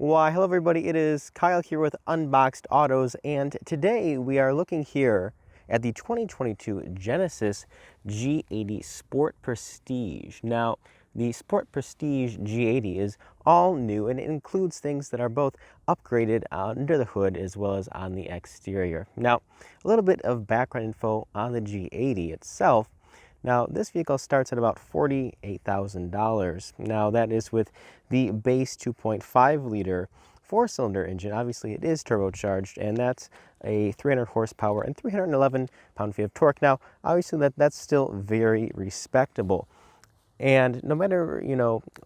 Why, hello everybody, it is Kyle here with Unboxed Autos, and today we are looking here at the 2022 Genesis G80 Sport Prestige. Now, the Sport Prestige G80 is all new and it includes things that are both upgraded under the hood as well as on the exterior. Now, a little bit of background info on the G80 itself. Now, this vehicle starts at about $48,000. Now, that is with the base 2.5 liter four-cylinder engine. Obviously, it is turbocharged, and that's a 300 horsepower and 311 pound-feet of torque. Now, obviously, that's still very respectable. And no matter,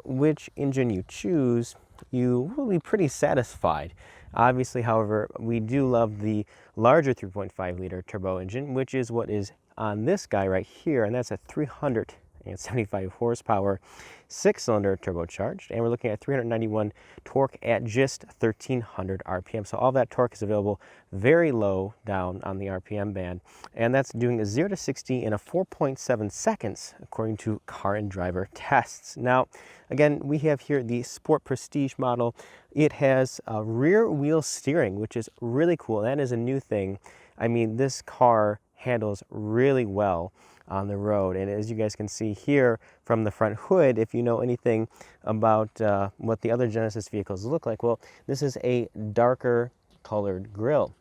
which engine you choose, you will be pretty satisfied. Obviously, however, we do love the larger 3.5 liter turbo engine, which is what is on this guy right here, and that's a 375 horsepower six-cylinder turbocharged, and we're looking at 391 torque at just 1300 RPM. So all that torque is available very low down on the RPM band, and that's doing a 0 to 60 in a 4.7 seconds according to Car and Driver tests. Now, again, we have here the Sport Prestige model. It has a rear wheel steering, which is really cool. That is a new thing. I mean, this car handles really well on the road, and as you guys can see here from the front hood, if you know anything about what the other Genesis vehicles look like, well, this is a darker colored grille,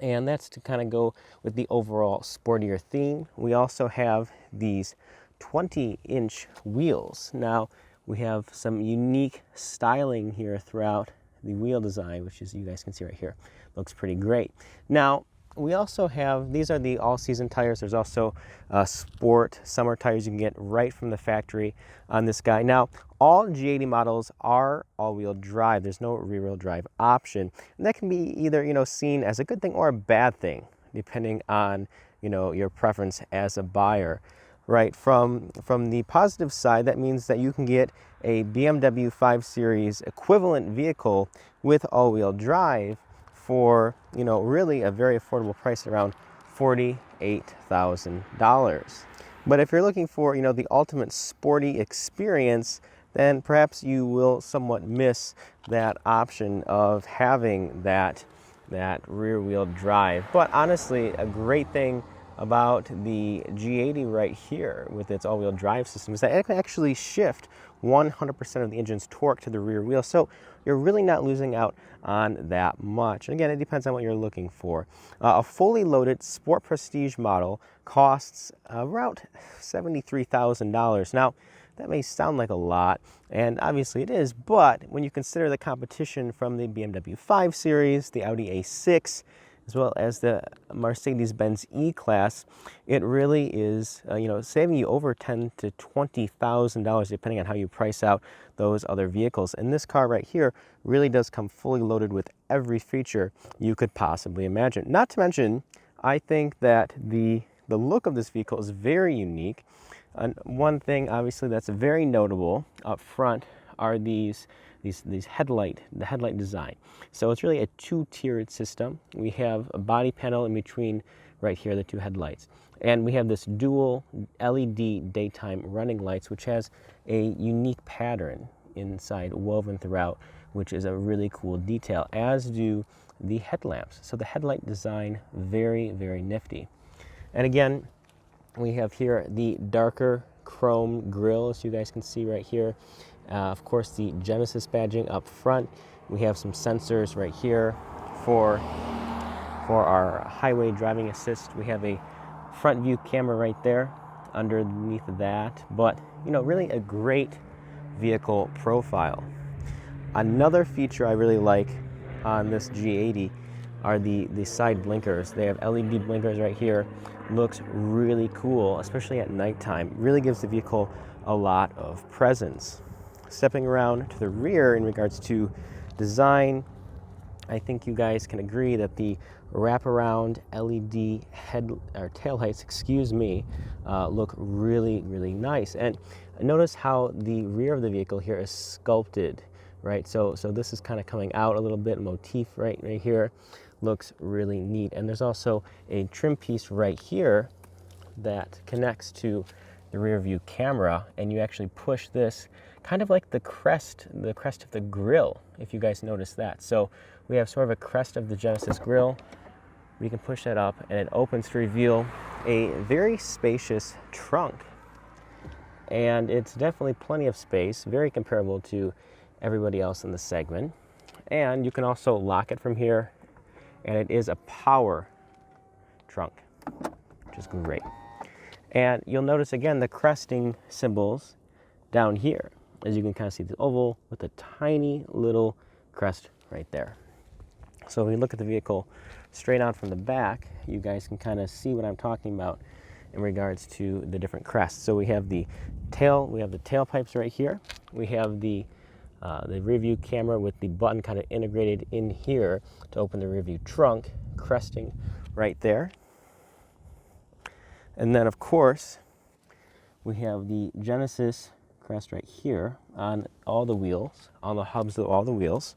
and that's to kind of go with the overall sportier theme. We also have these 20-inch wheels. Now, we have some unique styling here throughout the wheel design, which is, you guys can see right here, looks pretty great. Now, we also have, these are the all-season tires. There's also sport summer tires you can get right from the factory on this guy. Now, all G80 models are all-wheel drive. There's no rear-wheel drive option. And that can be either, seen as a good thing or a bad thing, depending on, your preference as a buyer. Right, from the positive side, that means that you can get a BMW 5 Series equivalent vehicle with all-wheel drive for, really a very affordable price, around $48,000. But if you're looking for, the ultimate sporty experience, then perhaps you will somewhat miss that option of having that rear wheel drive. But honestly, a great thing about the G80 right here with its all-wheel drive system is that it can actually shift 100% of the engine's torque to the rear wheel, so you're really not losing out on that much. And again, it depends on what you're looking for. A fully loaded Sport Prestige model costs around $73,000. Now, that may sound like a lot, and obviously it is, but when you consider the competition from the BMW 5 Series, the Audi A6, as well as the Mercedes-Benz E-Class, it really is, saving you over $10,000 to $20,000 depending on how you price out those other vehicles. And this car right here really does come fully loaded with every feature you could possibly imagine. Not to mention, I think that the look of this vehicle is very unique. And one thing, obviously, that's very notable up front are the headlight design. So it's really a two-tiered system. We have a body panel in between right here, the two headlights. And we have this dual LED daytime running lights, which has a unique pattern inside woven throughout, which is a really cool detail, as do the headlamps. So the headlight design, very, very nifty. And again, we have here the darker chrome grille, as you guys can see right here. Of course, the Genesis badging up front. We have some sensors right here for our highway driving assist. We have a front view camera right there underneath that, but really a great vehicle profile. Another feature I really like on this G80 are the side blinkers. They have LED blinkers right here. Looks really cool, especially at nighttime. Really gives the vehicle a lot of presence. Stepping around to the rear in regards to design, I think you guys can agree that the wraparound LED taillights, look really, really nice. And notice how the rear of the vehicle here is sculpted, right? So this is kind of coming out a little bit, motif right here. Looks really neat. And there's also a trim piece right here that connects to the rear view camera, and you actually push this kind of like the crest of the grill, if you guys notice that. So we have sort of a crest of the Genesis grill. We can push that up and it opens to reveal a very spacious trunk. And it's definitely plenty of space, very comparable to everybody else in the segment. And you can also lock it from here, and it is a power trunk, which is great. And you'll notice again the cresting symbols down here, as you can kind of see the oval with a tiny little crest right there. So when you look at the vehicle straight on from the back, you guys can kind of see what I'm talking about in regards to the different crests. So we have the tailpipes right here. We have the rear view camera with the button kind of integrated in here to open the rear view trunk, cresting right there. And then of course, we have the Genesis crest right here on all the wheels, on the hubs of all the wheels.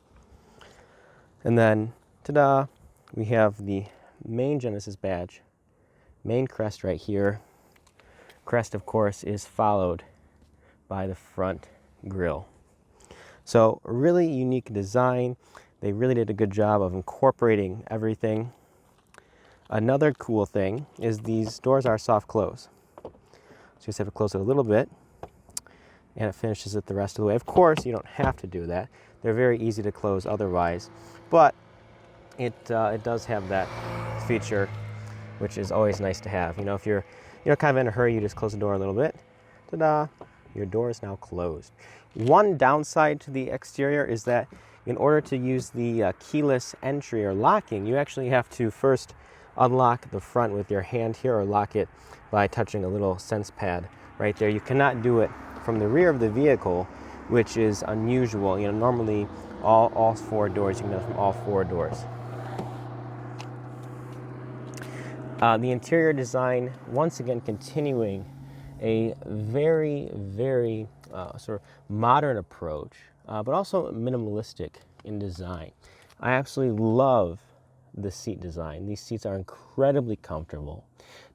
And then, ta-da, we have the main Genesis badge, main crest right here. Crest, of course, is followed by the front grille. So really unique design. They really did a good job of incorporating everything. Another cool thing is these doors are soft close. So you just have to close it a little bit and it finishes it the rest of the way. Of course, you don't have to do that. They're very easy to close otherwise, but it does have that feature, which is always nice to have. You know, if you're kind of in a hurry, you just close the door a little bit. Ta-da! Your door is now closed. One downside to the exterior is that in order to use the keyless entry or locking, you actually have to first unlock the front with your hand here or lock it by touching a little sense pad right there. You cannot do it from the rear of the vehicle, which is unusual. You know, normally all four doors, you can do it from all four doors. The interior design, once again, continuing a very, very sort of modern approach, but also minimalistic in design. I absolutely love the seat design. These seats are incredibly comfortable.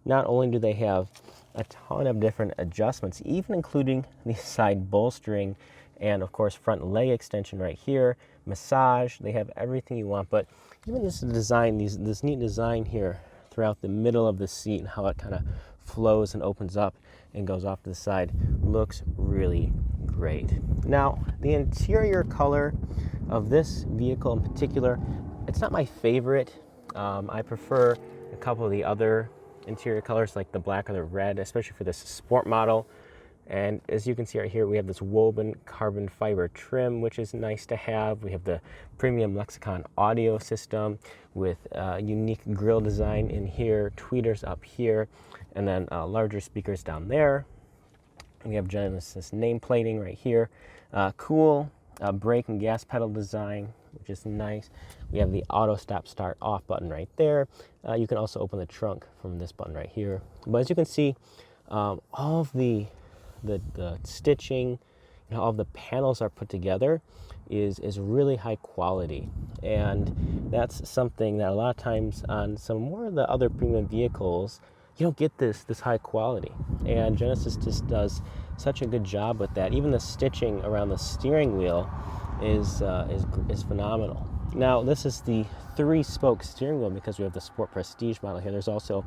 Not only do they have a ton of different adjustments, even including the side bolstering and, of course, front leg extension right here, massage. They have everything you want, but even this design, this neat design here throughout the middle of the seat and how it kind of flows and opens up and goes off to the side looks really great. Now, the interior color of this vehicle in particular, it's not my favorite. I prefer a couple of the other interior colors like the black or the red, especially for this sport model. And as you can see right here, we have this woven carbon fiber trim, which is nice to have. We have the premium Lexicon audio system with unique grille design in here, tweeters up here, and then larger speakers down there. We have Genesis nameplating right here. Cool brake and gas pedal design, which is nice. We have the auto stop start off button right there. You can also open the trunk from this button right here. But as you can see, all of the stitching, all of the panels are put together is really high quality. And that's something that a lot of times on some more of the other premium vehicles, you don't get this high quality. And Genesis just does such a good job with that. Even the stitching around the steering wheel is phenomenal. Now, this is the 3-spoke steering wheel because we have the Sport Prestige model here. There's also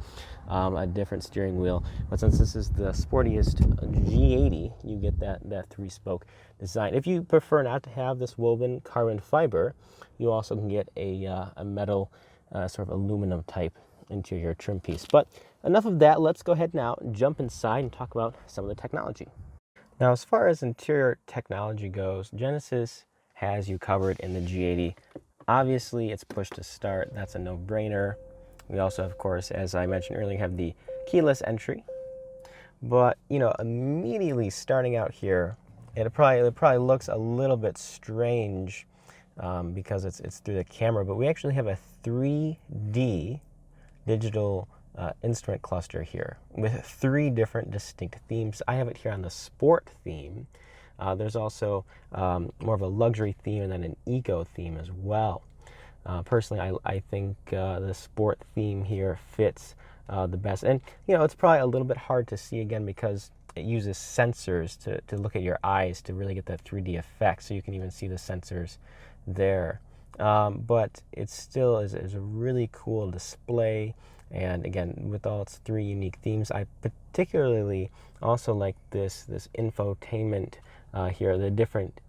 a different steering wheel, but since this is the sportiest G80, you get that 3-spoke design. If you prefer not to have this woven carbon fiber, you also can get a metal sort of aluminum type interior trim piece. But enough of that. Let's go ahead now, jump inside and talk about some of the technology. Now, as far as interior technology goes, Genesis has you covered in the G80. Obviously, it's push to start. That's a no-brainer. We also, of course, as I mentioned earlier, have the keyless entry. But, immediately starting out here, it probably looks a little bit strange because it's through the camera, but we actually have a 3D digital instrument cluster here with 3 different distinct themes. I have it here on the sport theme. There's also more of a luxury theme and then an eco theme as well. Personally, I think the sport theme here fits the best. And, it's probably a little bit hard to see again because it uses sensors to look at your eyes to really get that 3D effect, so you can even see the sensors there. But it still is a really cool display. And again, with all its 3 unique themes, I particularly also like this infotainment here, the different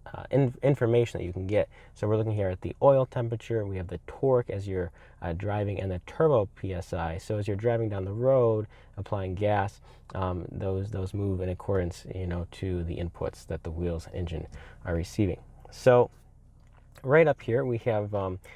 information that you can get. So we're looking here at the oil temperature, we have the torque as you're driving, and the turbo PSI. So as you're driving down the road, applying gas, those move in accordance, to the inputs that the wheels and engine are receiving. So right up here we have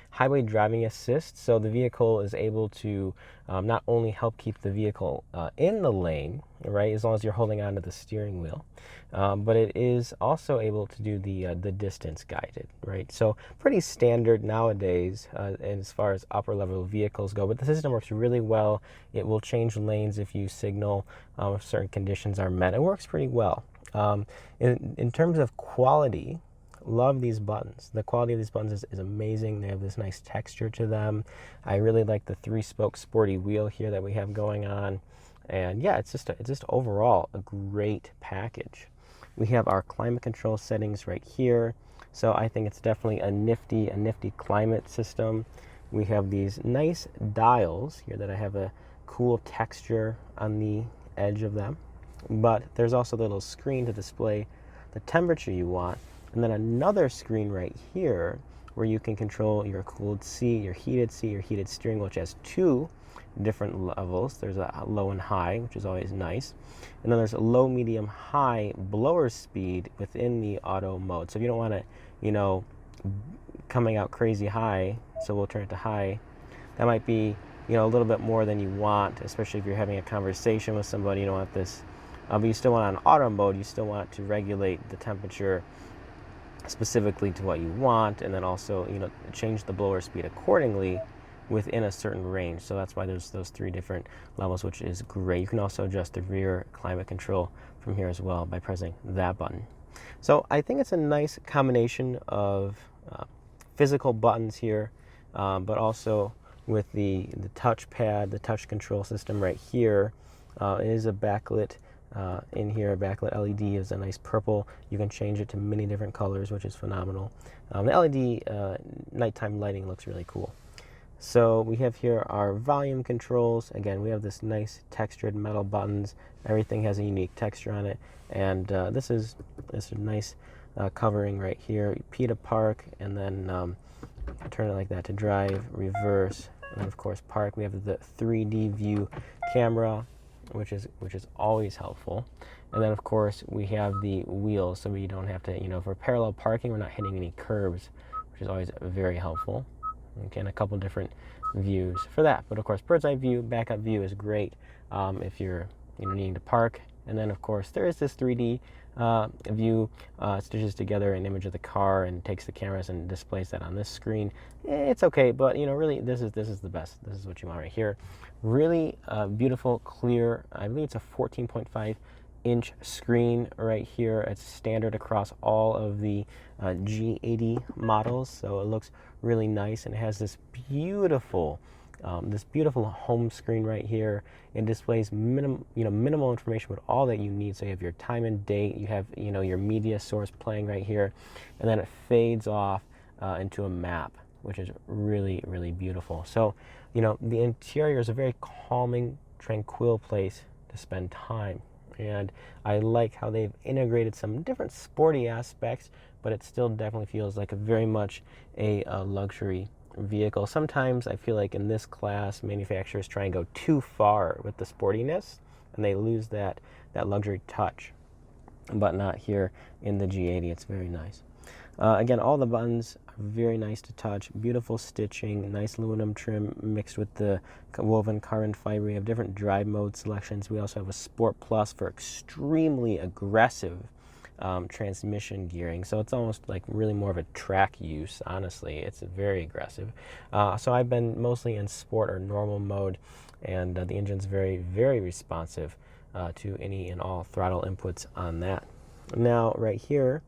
highway driving assist. So the vehicle is able to not only help keep the vehicle in the lane, right, as long as you're holding onto the steering wheel, but it is also able to do the distance guided, right? So pretty standard nowadays as far as upper level vehicles go, but the system works really well. It will change lanes if you signal if certain conditions are met. It works pretty well. In terms of quality, love these buttons. The quality of these buttons is amazing. They have this nice texture to them. I really like the 3-spoke sporty wheel here that we have going on. And yeah, it's just overall a great package. We have our climate control settings right here. So I think it's definitely a nifty climate system. We have these nice dials here that I have a cool texture on the edge of them. But there's also the little screen to display the temperature you want. And then another screen right here where you can control your cooled seat, your heated steering wheel, which has 2 different levels. There's a low and high, which is always nice. And then there's a low, medium, high blower speed within the auto mode. So if you don't want it, coming out crazy high, so we'll turn it to high. That might be, a little bit more than you want, especially if you're having a conversation with somebody. You don't want this, but you still want it on auto mode. You still want it to regulate the temperature specifically to what you want, and then also change the blower speed accordingly within a certain range. So that's why there's those 3 different levels, which is great. You can also adjust the rear climate control from here as well by pressing that button. So I think it's a nice combination of physical buttons here, but also with the touchpad, the touch control system right here. It is a backlit in here. A backlit LED is a nice purple. You can change it to many different colors, which is phenomenal. The LED nighttime lighting looks really cool. So we have here our volume controls. Again, we have this nice textured metal buttons. Everything has a unique texture on it. And this is a nice covering right here. P to park, and then turn it like that to drive, reverse, and of course park. We have the 3D view camera, which is always helpful. And then of course we have the wheels, so we don't have to, for parallel parking, we're not hitting any curbs, which is always very helpful. Okay, and a couple different views for that. But of course, bird's eye view, backup view is great if you're needing to park. And then of course there is this 3D view, stitches together an image of the car and takes the cameras and displays that on this screen. It's okay, but really this is the best. This is what you want right here. Really beautiful, clear. I believe it's a 14.5-inch screen right here. It's standard across all of the G80 models, so it looks really nice, and it has this beautiful home screen right here. It displays minimal information, but all that you need. So you have your time and date, you have your media source playing right here, and then it fades off into a map, which is really, really beautiful. So the interior is a very calming, tranquil place to spend time. And I like how they've integrated some different sporty aspects, but it still definitely feels like very much a luxury vehicle. Sometimes I feel like in this class, manufacturers try and go too far with the sportiness, and they lose that luxury touch. But not here in the G80. It's very nice. Again, all the buttons are very nice to touch. Beautiful stitching, nice aluminum trim mixed with the woven carbon fiber. We have different drive mode selections. We also have a Sport Plus for extremely aggressive transmission gearing. So it's almost like really more of a track use, honestly. It's very aggressive. So I've been mostly in sport or normal mode, and the engine's very, very responsive to any and all throttle inputs on that. Now, right here,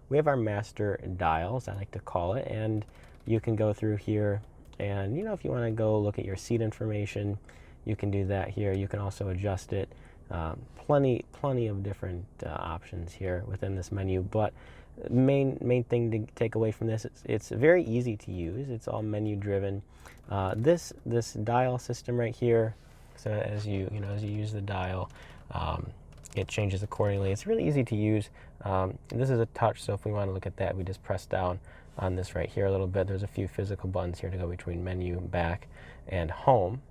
we have our master dials, I like to call it, and you can go through here, and if you want to go look at your seat information, you can do that here. You can also adjust it Plenty of different options here within this menu, but main thing to take away from this, it's very easy to use. It's all menu driven. This dial system right here, so as you use the dial, it changes accordingly. It's really easy to use. This is a touch, so if we want to look at that, we just press down on this right here a little bit. There's a few physical buttons here to go between menu, back, and home.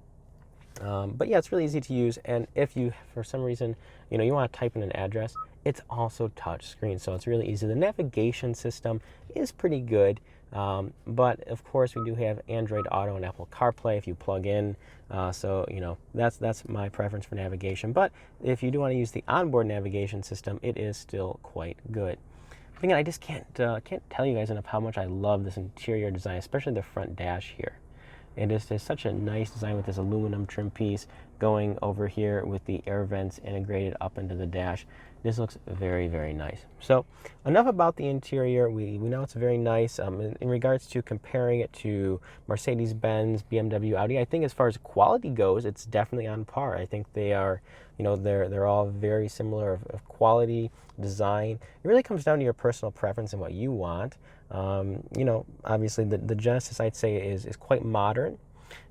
But yeah, it's really easy to use, and if you, for some reason, you want to type in an address, it's also touch screen, so it's really easy. The navigation system is pretty good, but of course we do have Android Auto and Apple CarPlay if you plug in, so that's my preference for navigation. But if you do want to use the onboard navigation system, it is still quite good. But again, I just can't tell you guys enough how much I love this interior design, especially the front dash here. It is just such a nice design with this aluminum trim piece going over here with the air vents integrated up into the dash. This looks very, very nice. So enough about the interior. We know it's very nice. In regards to comparing it to Mercedes-Benz, BMW, Audi, I think as far as quality goes, it's definitely on par. I think they are, they're all very similar of quality, design. It really comes down to your personal preference and what you want. Obviously the Genesis, I'd say, is quite modern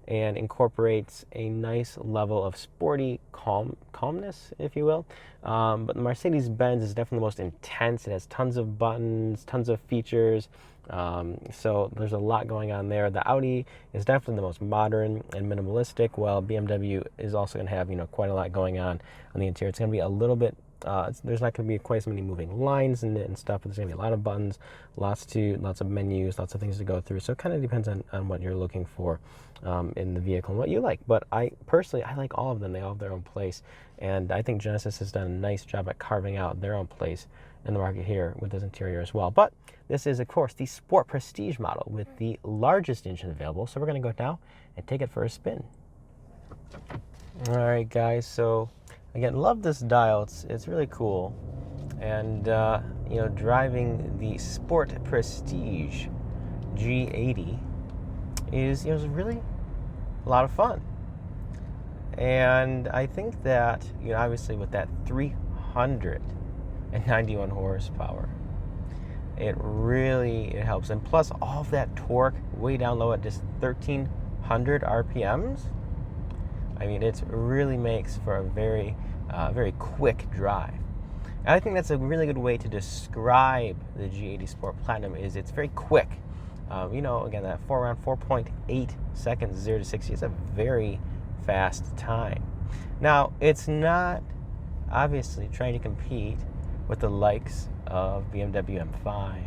and incorporates a nice level of sporty calmness, if you will. But the Mercedes-Benz is definitely the most intense. It has tons of buttons, tons of features. So there's a lot going on there. The Audi is definitely the most modern and minimalistic, while BMW is also going to have, quite a lot going on the interior. It's going to be a little bit there's not going to be quite as many moving lines in it and stuff, but there's going to be a lot of buttons, lots of menus, lots of things to go through. So it kind of depends on what you're looking for in the vehicle and what you like. But I like all of them. They all have their own place. And I think Genesis has done a nice job at carving out their own place in the market here with this interior as well. But this is, of course, the Sport Prestige model with the largest engine available. So we're going to go now and take it for a spin. All right, guys. So again, love this dial. It's really cool, and driving the Sport Prestige G80 is really a lot of fun. And I think that obviously with that 391 horsepower, it helps. And plus all of that torque way down low at just 1,300 RPMs. I mean, it really makes for a very, very quick drive. And I think that's a really good way to describe the G80 Sport Platinum. Is it's very quick. Again, that around 4.8 seconds, 0 to 60 is a very fast time. Now, it's not obviously trying to compete with the likes of BMW M5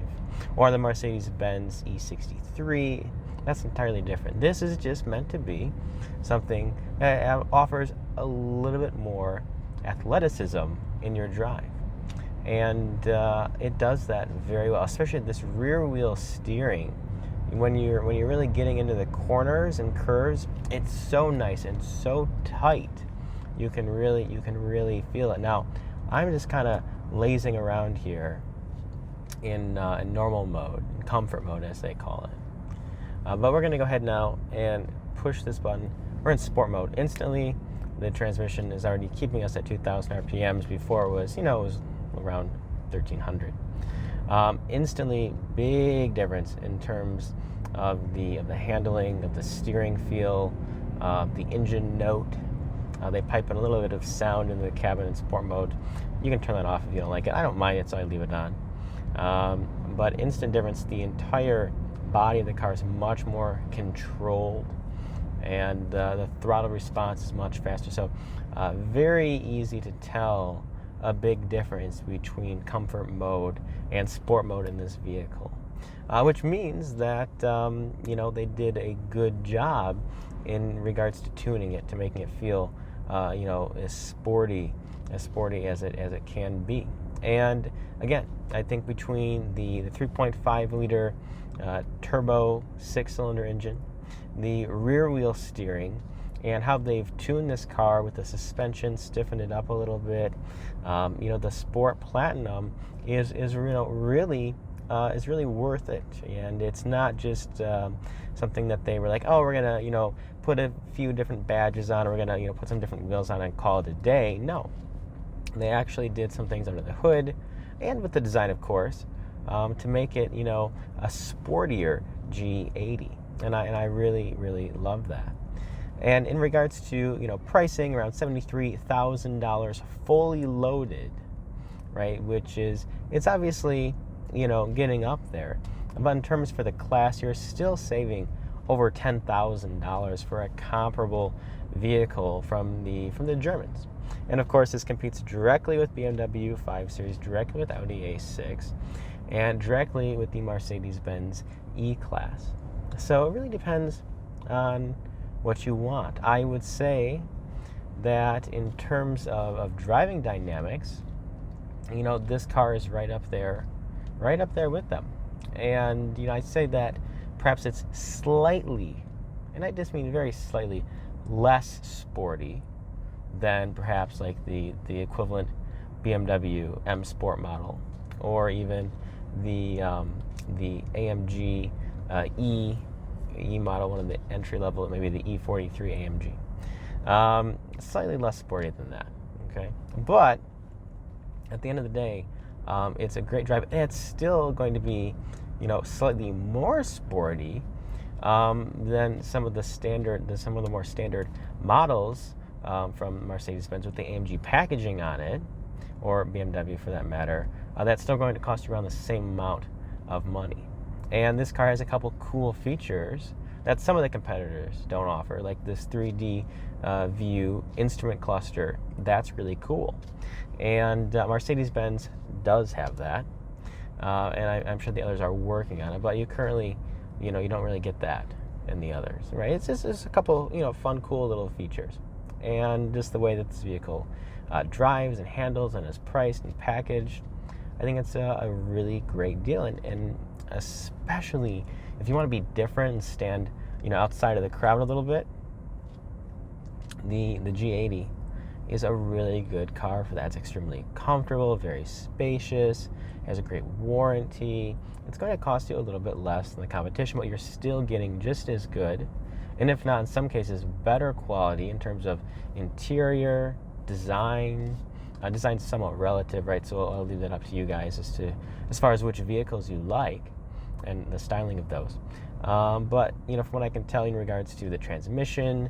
or the Mercedes-Benz E63. That's entirely different. This is just meant to be something that offers a little bit more athleticism in your drive. And it does that very well, especially this rear wheel steering. When you're really getting into the corners and curves, it's so nice and so tight. You can really feel it. Now, I'm just kind of lazing around here in normal mode, comfort mode as they call it. But we're going to go ahead now and push this button. We're in sport mode. Instantly, the transmission is already keeping us at 2,000 RPMs. Before it was around 1,300. Instantly, big difference in terms of the handling, of the steering feel, the engine note. They pipe in a little bit of sound into the cabin in sport mode. You can turn that off if you don't like it. I don't mind it, so I leave it on. But instant difference. The entire body of the car is much more controlled, and the throttle response is much faster. So very easy to tell a big difference between comfort mode and sport mode in this vehicle, which means that they did a good job in regards to tuning it to making it feel as sporty as it can be. And again, I think between the 3.5 liter turbo 6-cylinder engine, the rear wheel steering, and how they've tuned this car with the suspension, stiffened it up a little bit, the Sport Platinum is really is really worth it. And it's not just something that they were like, oh, we're gonna, put a few different badges on, or we're gonna, put some different wheels on and call it a day. No, they actually did some things under the hood, and with the design, of course, to make it, a sportier G80. And I really, really love that. And in regards to, pricing, around $73,000 fully loaded, right? Which is, it's obviously, getting up there. But in terms for the class, you're still saving over $10,000 for a comparable vehicle from the Germans. And of course, this competes directly with BMW 5 Series, directly with Audi A6, and directly with the Mercedes-Benz E-Class. So it really depends on what you want. I would say that in terms of driving dynamics, this car is right up there with them. And, I'd say that perhaps it's slightly, and I just mean very slightly, less sporty than perhaps like the equivalent BMW M Sport model, or even the AMG E model, one of the entry level, maybe the E43 AMG. Slightly less sporty than that, okay? But at the end of the day, it's a great drive, and it's still going to be, slightly more sporty than some of the more standard models from Mercedes-Benz with the AMG packaging on it, or BMW for that matter. That's still going to cost you around the same amount of money. And this car has a couple cool features that some of the competitors don't offer, like this 3D view instrument cluster. That's really cool. And Mercedes-Benz does have that. And I'm sure the others are working on it, but you currently, you don't really get that in the others, right? It's just a couple, fun, cool little features. And just the way that this vehicle drives and handles and is priced and packaged, I think it's a really great deal. And especially if you want to be different and stand, outside of the crowd a little bit, the G80 is a really good car for that. It's extremely comfortable, very spacious, has a great warranty. It's going to cost you a little bit less than the competition, but you're still getting just as good, and if not in some cases better quality in terms of interior, design. Design's somewhat relative, right? So I'll leave that up to you guys as far as which vehicles you like and the styling of those. But from what I can tell in regards to the transmission,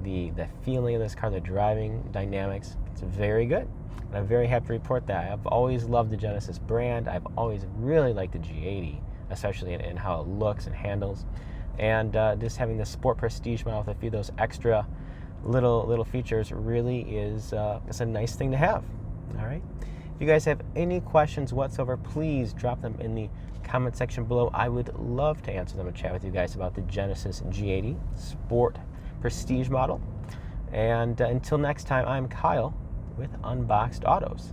the feeling of this car, the driving dynamics, it's very good. And I'm very happy to report that. I've always loved the Genesis brand. I've always really liked the G80, especially in how it looks and handles. And just having the Sport Prestige model with a few of those extra little features really is it's a nice thing to have. All right. If you guys have any questions whatsoever, please drop them in the comment section below. I would love to answer them and chat with you guys about the Genesis G80 Sport Prestige model. And until next time, I'm Kyle with Unboxed Autos.